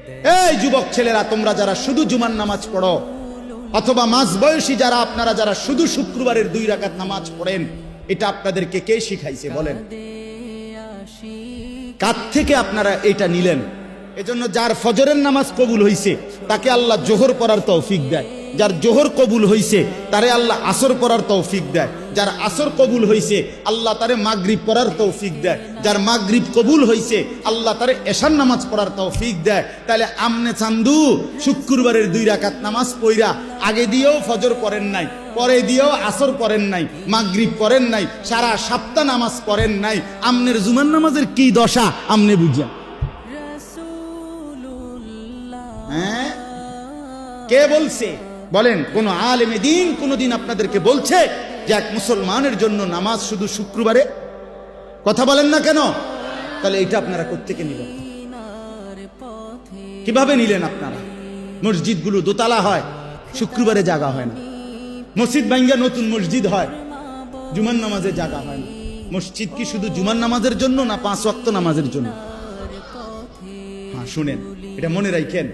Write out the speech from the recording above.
এই যুবক ছেলেরা, তোমরা যারা শুধু জুমার নামাজ পড়ো, অথবা মাঝ বয়সী যারা, আপনারা যারা শুধু শুক্রবারের 2 রাকাত নামাজ পড়েন, এটা আপনাদেরকে কে শিখাইছে বলেন? কার থেকে আপনারা এটা নিলেন? এজন্য যার ফজরের নামাজ কবুল হইছে তাকে আল্লাহ জোহর পড়ার তৌফিক দেয়, যার জোহর কবুল হইছে তারে আল্লাহ আসর পড়ার তৌফিক দেয়, যার আসর কবুল হইছে আল্লাহ তারে মাগরিব পড়ার তৌফিক দেয়, যার মাগরিব কবুল হইছে আল্লাহ তারে এশার নামাজ পড়ার তৌফিক দেয়। তাহলে আমনে চান্দু শুক্রবারের 2 রাকাত নামাজ পইরা আগে দিয়েও ফজর পড়েন নাই, পরে দিয়েও আসর পড়েন নাই, মাগরিব পড়েন নাই, সারা সপ্তাহ নামাজ পড়েন নাই, আমনের জুমার নামাজের কি দশা আমনে বুঝা? হ্যাঁ, কে বলছে বলেন? কোন আলেমে দ্বীন কোনদিন আপনাদেরকে বলছে যে এক মুসলমানের জন্য নামাজ শুধু শুক্রবারে? কথা বলেন না কেন? তাহলে এটা আপনারা কোত্থেকে নিলেন? কিভাবে নিলেন আপনারা? মসজিদগুলো দোতলা হয়, শুক্রবারে জায়গা হয় না। মসজিদ ভাঙ্গা নতুন মসজিদ হয়, জুমার নামাজে জায়গা হয় না। মসজিদ কি শুধু জুমার নামাজের জন্য না 5 ওয়াক্ত নামাজের জন্য? হ্যাঁ শুনেন, এটা মনে রাখেন।